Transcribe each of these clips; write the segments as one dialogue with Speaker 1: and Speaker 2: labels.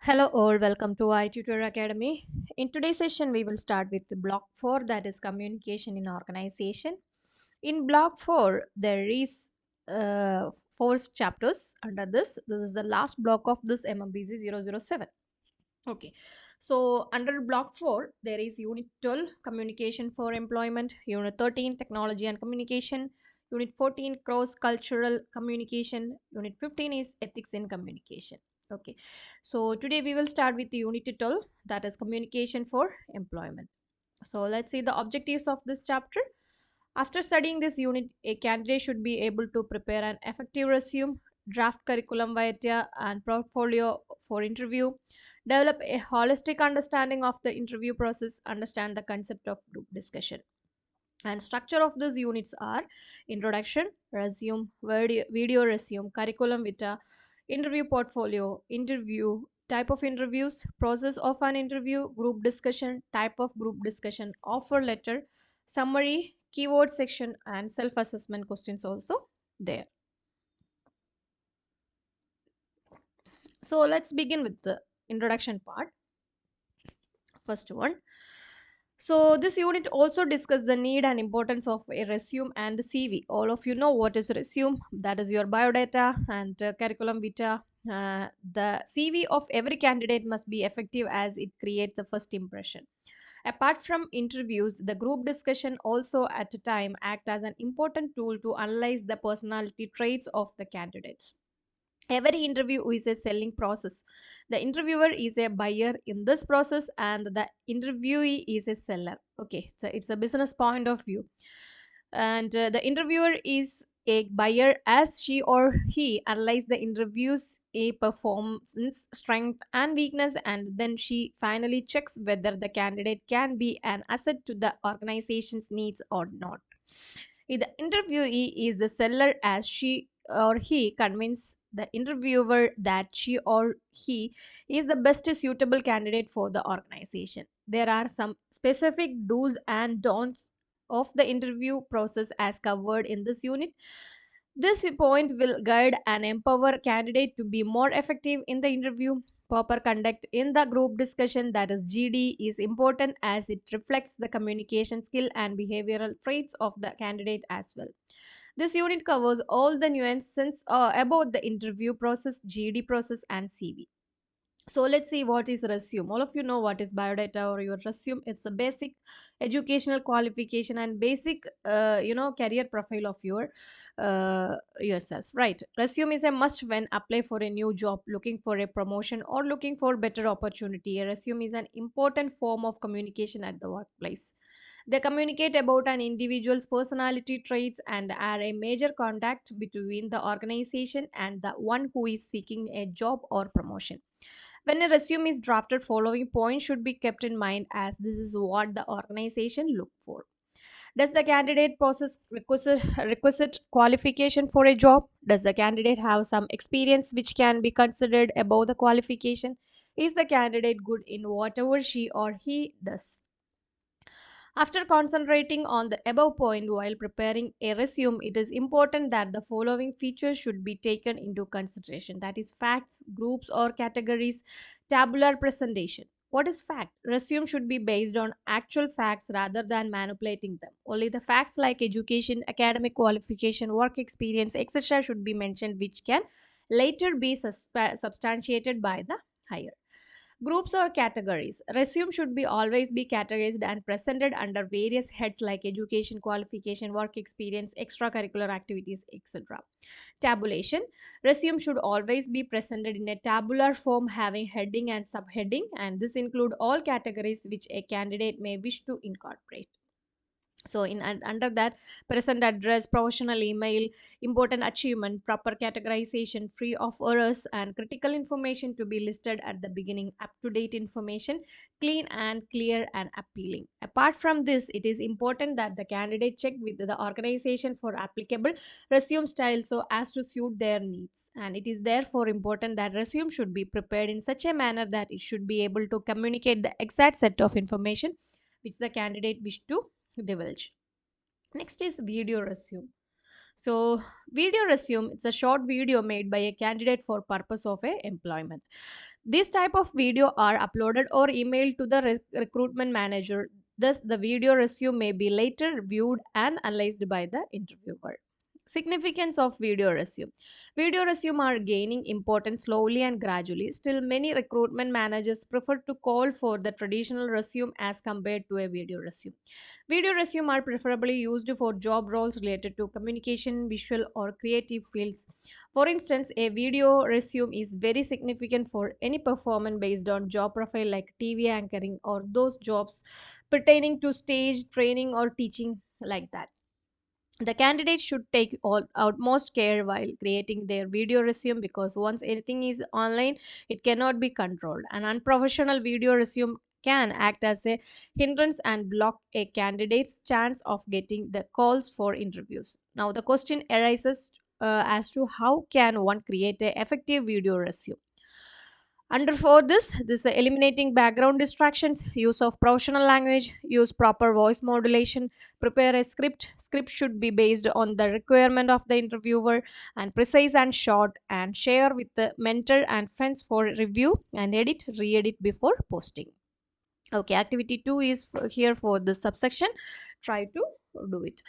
Speaker 1: Hello all, welcome to i-tutor Academy. In today's session, we will start with the block 4, that is communication in organization. In block 4, there is 4 chapters under this. This is the last block of this Mmpc 007. Okay, so under block 4, there is unit 12, communication for employment, unit 13, technology and communication, unit 14, cross cultural communication, unit 15 is ethics in communication. Okay, so today we will start with the unit 12, that is communication for employment. So let's see the objectives of this chapter. After studying this unit, a candidate should be able to prepare an effective resume, draft curriculum vitae and portfolio for interview, develop a holistic understanding of the interview process, understand the concept of group discussion. And structure of these units are introduction, resume, video resume, curriculum vitae, interview portfolio, interview, type of interviews, process of an interview, group discussion, type of group discussion, offer letter, summary, keyword section, and self-assessment questions also there. So let's begin with the introduction part. First one. So this unit also discuss the need and importance of a resume and CV. All of you know what is resume. That is your biodata and curriculum vitae. The CV of every candidate must be effective as it creates the first impression. Apart from interviews, the group discussion also at a time act as an important tool to analyze the personality traits of the candidates. Every interview is a selling process. The interviewer is a buyer in this process and the interviewee is a seller. Okay, so it's a business point of view. And the interviewer is a buyer as she or he analyze the interviews a performance strength and weakness, and then she finally checks whether the candidate can be an asset to the organization's needs or not. The interviewee is the seller as she or he convince the interviewer that she or he is the best suitable candidate for the organization. There are some specific do's and don'ts of the interview process as covered in this unit. This point will guide and empower candidate to be more effective in the interview. Proper conduct in the group discussion, that is GD, is important as it reflects the communication skill and behavioral traits of the candidate as well. This unit covers all the nuances about the interview process, GD process, and CV. So let's see what is resume. All of you know what is biodata or your resume. It's a basic educational qualification and basic career profile of yourself, right? Resume is a must when apply for a new job, looking for a promotion, or looking for better opportunity. A resume is an important form of communication at the workplace. They communicate about an individual's personality traits and are a major contact between the organization and the one who is seeking a job or promotion. When a resume is drafted, following points should be kept in mind as this is what the organization look for. Does the candidate possess requisite qualification for a job? Does the candidate have some experience which can be considered above the qualification? Is the candidate good in whatever she or he does? After concentrating on the above point while preparing a resume, it is important that the following features should be taken into consideration, that is facts, groups or categories, tabular presentation. What is fact? Resume should be based on actual facts rather than manipulating them. Only the facts like education, academic qualification, work experience, etc. should be mentioned, which can later be substantiated by the hire. Groups or categories. Resume should be always be categorized and presented under various heads like education, qualification, work experience, extracurricular activities, etc. Tabulation. Resume should always be presented in a tabular form having heading and subheading, and this include all categories which a candidate may wish to incorporate. So in under that, present address, professional email, important achievement, proper categorization, free of errors, and critical information to be listed at the beginning, up to date information, clean and clear and appealing. Apart from this, it is important that the candidate check with the organization for applicable resume style so as to suit their needs, and it is therefore important that resume should be prepared in such a manner that it should be able to communicate the exact set of information which the candidate wish to divulge. Next is video resume. So video resume, it's a short video made by a candidate for purpose of a employment. This type of video are uploaded or emailed to the recruitment manager. Thus, the video resume may be later viewed and analyzed by the interviewer. Significance of video resume. Video resume are gaining importance slowly and gradually. Still, many recruitment managers prefer to call for the traditional resume as compared to a video resume. Video resume are preferably used for job roles related to communication, visual, or creative fields. For instance, a video resume is very significant for any performance based on job profile like TV anchoring or those jobs pertaining to stage training or teaching like that. The candidate should take all utmost care while creating their video resume because once anything is online, it cannot be controlled. An unprofessional video resume can act as a hindrance and block a candidate's chance of getting the calls for interviews. Now, the question arises as to how can one create an effective video resume. Under for this eliminating background distractions, use of professional language, use proper voice modulation, prepare a script. Script should be based on the requirement of the interviewer and precise and short, and share with the mentor and friends for review and edit, re-edit before posting. Okay, activity 2 is here for the subsection. Try to do it.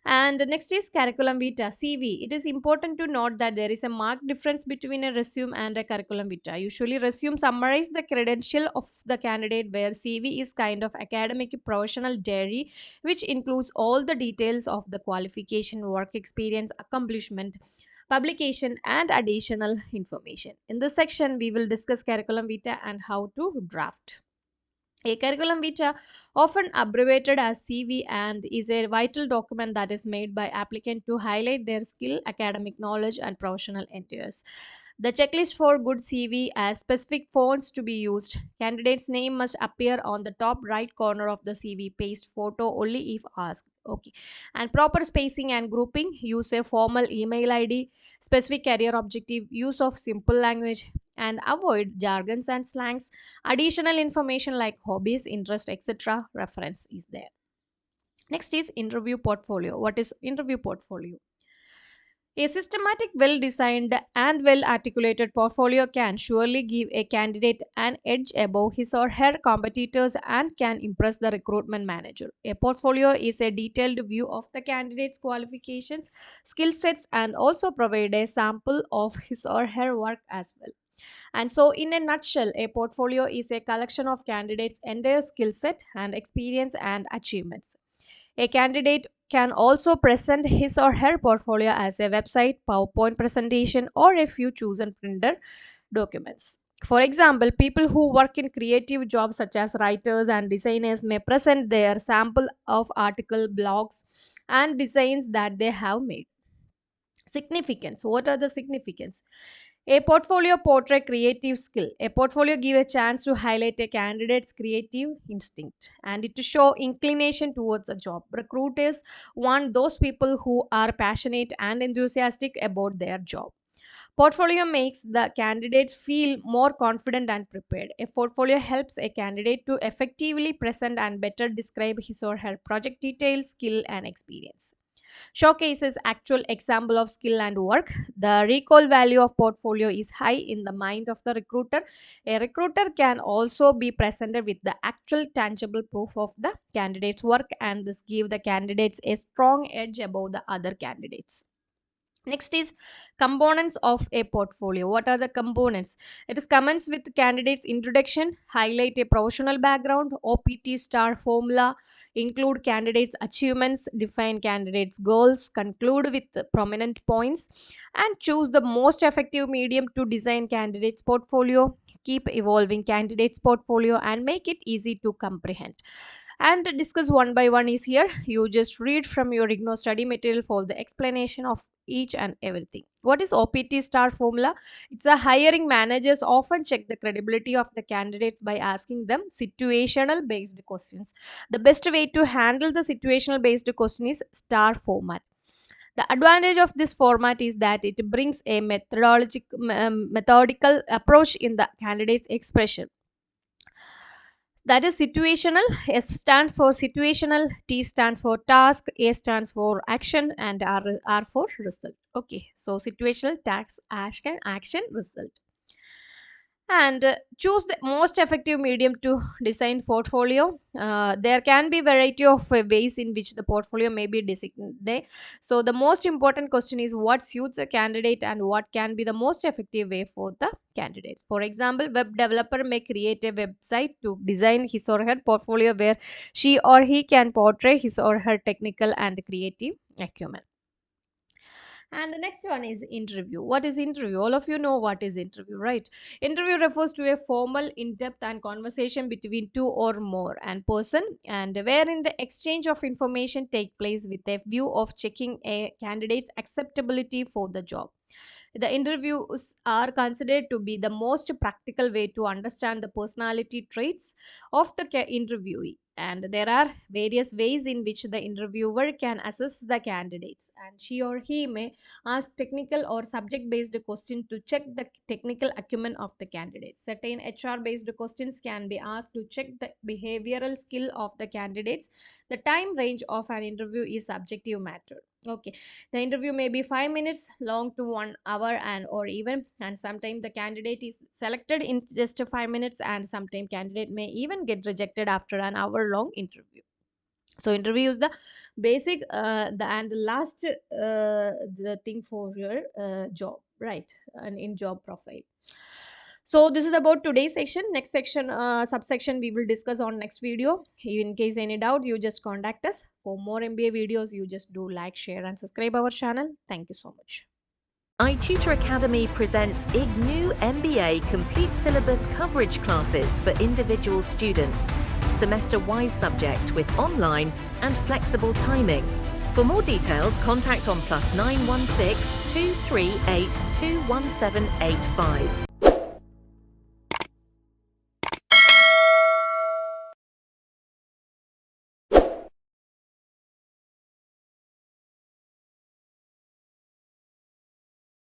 Speaker 1: And next is curriculum vitae, CV. It is important to note that there is a marked difference between a resume and a curriculum vitae. Usually resume summarize the credential of the candidate, where CV is kind of academic professional diary which includes all the details of the qualification, work experience, accomplishment, publication, and additional information. In this section we will discuss curriculum vitae and how to draft. A curriculum vitae, often abbreviated as CV, and is a vital document that is made by applicant to highlight their skill, academic knowledge, and professional endeavors. The checklist for good CV has specific fonts to be used. Candidate's name must appear on the top right corner of the CV. Paste photo only if asked. Okay. And proper spacing and grouping. Use a formal email ID. Specific career objective. Use of simple language. And avoid jargons and slangs. Additional information like hobbies, interest, etc. reference is there. Next is interview portfolio. What is interview portfolio? A systematic, well designed, and well articulated portfolio can surely give a candidate an edge above his or her competitors and can impress the recruitment manager. A portfolio is a detailed view of the candidate's qualifications, skill sets, and also provide a sample of his or her work as well. And so, in a nutshell, a portfolio is a collection of candidates' entire skill set and experience and achievements. A candidate can also present his or her portfolio as a website, PowerPoint presentation, or a few chosen printed documents. For example, people who work in creative jobs such as writers and designers may present their sample of article, blogs, and designs that they have made. Significance. What are the significance? A portfolio portray creative skill. A portfolio give a chance to highlight a candidate's creative instinct and it to show inclination towards a job. Recruiters want those people who are passionate and enthusiastic about their job. Portfolio makes the candidate feel more confident and prepared. A portfolio helps a candidate to effectively present and better describe his or her project details, skill, and experience. Showcases actual example of skill and work. The recall value of portfolio is high in the mind of the recruiter. A recruiter can also be presented with the actual tangible proof of the candidate's work, and this give the candidates a strong edge above the other candidates. Next is components of a portfolio. What are the components? It is commence with candidate's introduction, highlight a professional background, OPT star formula, include candidates' achievements, define candidates' goals, conclude with prominent points, and choose the most effective medium to design candidates' portfolio. Keep evolving candidates' portfolio and make it easy to comprehend. And discuss one by one is here. You just read from your Ignou study material for the explanation of each and everything. What is OPT star formula? It's a hiring managers often check the credibility of the candidates by asking them situational based questions. The best way to handle the situational based question is star format. The advantage of this format is that it brings a methodical approach in the candidate's expression. That is situational. S stands for situational, T stands for task, A stands for action, and R for result. Okay, so situational, task, action, result. And choose the most effective medium to design portfolio. There can be variety of ways in which the portfolio may be designed. So the most important question is what suits a candidate and what can be the most effective way for the candidates. For example, web developer may create a website to design his or her portfolio where she or he can portray his or her technical and creative acumen. And the next one is interview. What is interview? All of you know what is interview, right? Interview refers to a formal, in-depth and conversation between two or more and person, and wherein the exchange of information take place with a view of checking a candidate's acceptability for the job. The interviews are considered to be the most practical way to understand the personality traits of the interviewee. And there are various ways in which the interviewer can assess the candidates, and she or he may ask technical or subject based questions to check the technical acumen of the candidate. Certain HR based questions can be asked to check the behavioral skill of the candidates. The time range of an interview is subjective matter. Okay, the interview may be 5 minutes long to 1 hour, and even, and sometimes the candidate is selected in just 5 minutes, and sometimes candidate may even get rejected after an hour long interview. So interview is the basic the and the last the thing for your job, right? And in job profile. So this is about today's section. Next section, subsection, we will discuss on next video. In case any doubt, you just contact us. For more MBA videos, you just do like, share and subscribe our channel. Thank you so much.
Speaker 2: i-tutor Academy presents Ignou Mba complete syllabus coverage classes for individual students, semester-wise subject with online and flexible timing. For more details, contact on +916 238 21785.